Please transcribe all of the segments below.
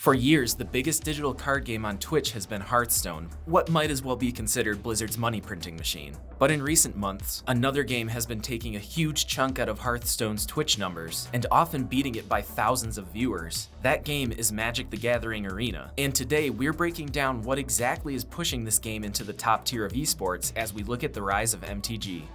For years, the biggest digital card game on Twitch has been Hearthstone, what might as well be considered Blizzard's money printing machine. But in recent months, another game has been taking a huge chunk out of Hearthstone's Twitch numbers, and often beating it by thousands of viewers. That game is Magic the Gathering Arena, and today we're breaking down what exactly is pushing this game into the top tier of esports as we look at the rise of MTG.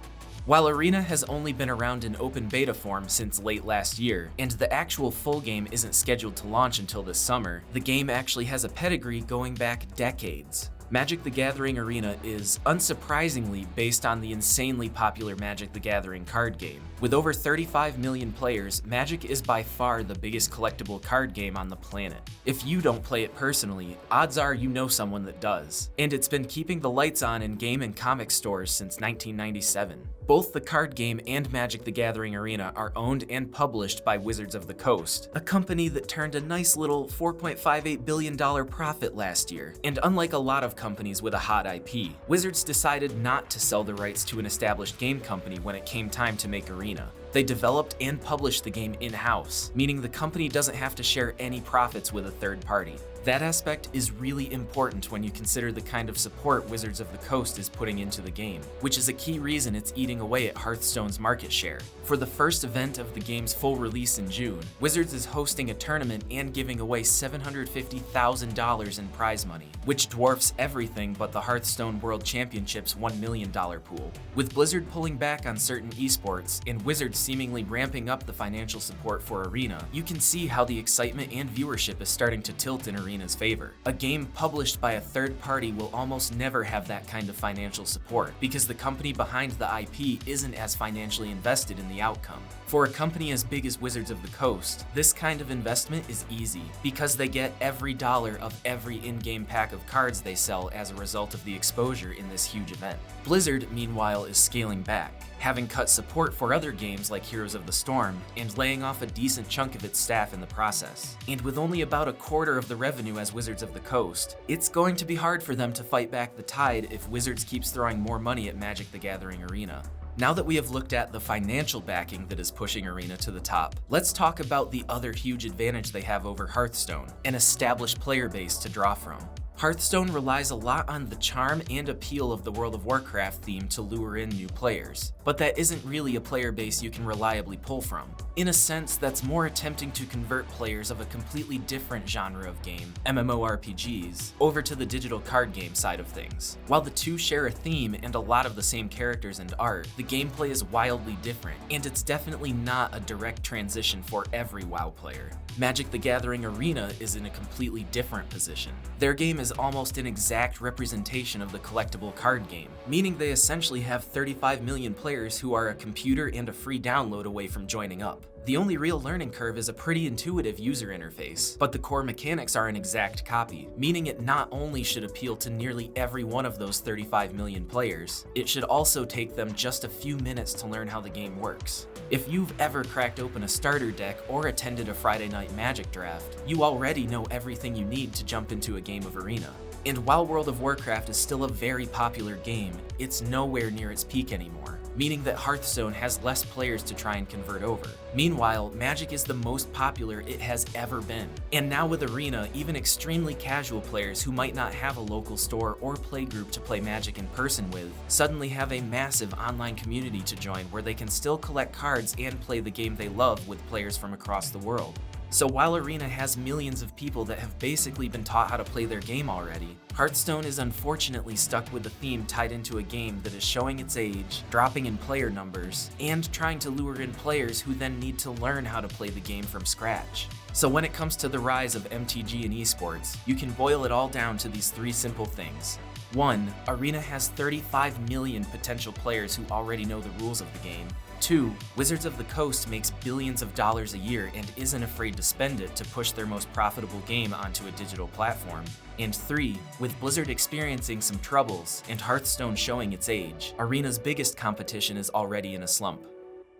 While Arena has only been around in open beta form since late last year, and the actual full game isn't scheduled to launch until this summer, the game actually has a pedigree going back decades. Magic the Gathering Arena is, unsurprisingly, based on the insanely popular Magic the Gathering card game. With over 35 million players, Magic is by far the biggest collectible card game on the planet. If you don't play it personally, odds are you know someone that does. And it's been keeping the lights on in game and comic stores since 1997. Both the card game and Magic the Gathering Arena are owned and published by Wizards of the Coast, a company that turned a nice little $4.58 billion profit last year. And unlike a lot of companies with a hot IP, Wizards decided not to sell the rights to an established game company when it came time to make Arena. They developed and published the game in-house, meaning the company doesn't have to share any profits with a third party. That aspect is really important when you consider the kind of support Wizards of the Coast is putting into the game, which is a key reason it's eating away at Hearthstone's market share. For the first event of the game's full release in June, Wizards is hosting a tournament and giving away $750,000 in prize money, which dwarfs everything but the Hearthstone World Championship's $1 million pool. With Blizzard pulling back on certain esports and Wizards seemingly ramping up the financial support for Arena, you can see how the excitement and viewership is starting to tilt in Arena's favor. A game published by a third party will almost never have that kind of financial support, because the company behind the IP isn't as financially invested in the outcome. For a company as big as Wizards of the Coast, this kind of investment is easy, because they get every dollar of every in-game pack of cards they sell as a result of the exposure in this huge event. Blizzard, meanwhile, is scaling back, having cut support for other games like Heroes of the Storm, and laying off a decent chunk of its staff in the process. And with only about a quarter of the revenue as Wizards of the Coast, it's going to be hard for them to fight back the tide if Wizards keeps throwing more money at Magic the Gathering Arena. Now that we have looked at the financial backing that is pushing Arena to the top, let's talk about the other huge advantage they have over Hearthstone, an established player base to draw from. Hearthstone relies a lot on the charm and appeal of the World of Warcraft theme to lure in new players, but that isn't really a player base you can reliably pull from. In a sense, that's more attempting to convert players of a completely different genre of game, MMORPGs, over to the digital card game side of things. While the two share a theme and a lot of the same characters and art, the gameplay is wildly different, and it's definitely not a direct transition for every WoW player. Magic the Gathering Arena is in a completely different position. Their game is almost an exact representation of the collectible card game, meaning they essentially have 35 million players who are a computer and a free download away from joining up. The only real learning curve is a pretty intuitive user interface, but the core mechanics are an exact copy, meaning it not only should appeal to nearly every one of those 35 million players, it should also take them just a few minutes to learn how the game works. If you've ever cracked open a starter deck or attended a Friday night Magic draft, you already know everything you need to jump into a game of Arena. And while World of Warcraft is still a very popular game, it's nowhere near its peak anymore, meaning that Hearthstone has less players to try and convert over. Meanwhile, Magic is the most popular it has ever been. And now with Arena, even extremely casual players who might not have a local store or playgroup to play Magic in person with, suddenly have a massive online community to join where they can still collect cards and play the game they love with players from across the world. So while Arena has millions of people that have basically been taught how to play their game already, Hearthstone is unfortunately stuck with a theme tied into a game that is showing its age, dropping in player numbers, and trying to lure in players who then need to learn how to play the game from scratch. So when it comes to the rise of MTG and esports, you can boil it all down to these three simple things. 1. Arena has 35 million potential players who already know the rules of the game. 2. Wizards of the Coast makes billions of dollars a year and isn't afraid to spend it to push their most profitable game onto a digital platform. And 3. With Blizzard experiencing some troubles and Hearthstone showing its age, Arena's biggest competition is already in a slump.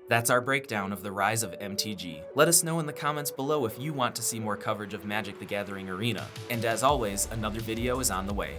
That's our breakdown of the rise of MTG. Let us know in the comments below if you want to see more coverage of Magic the Gathering Arena. And as always, another video is on the way.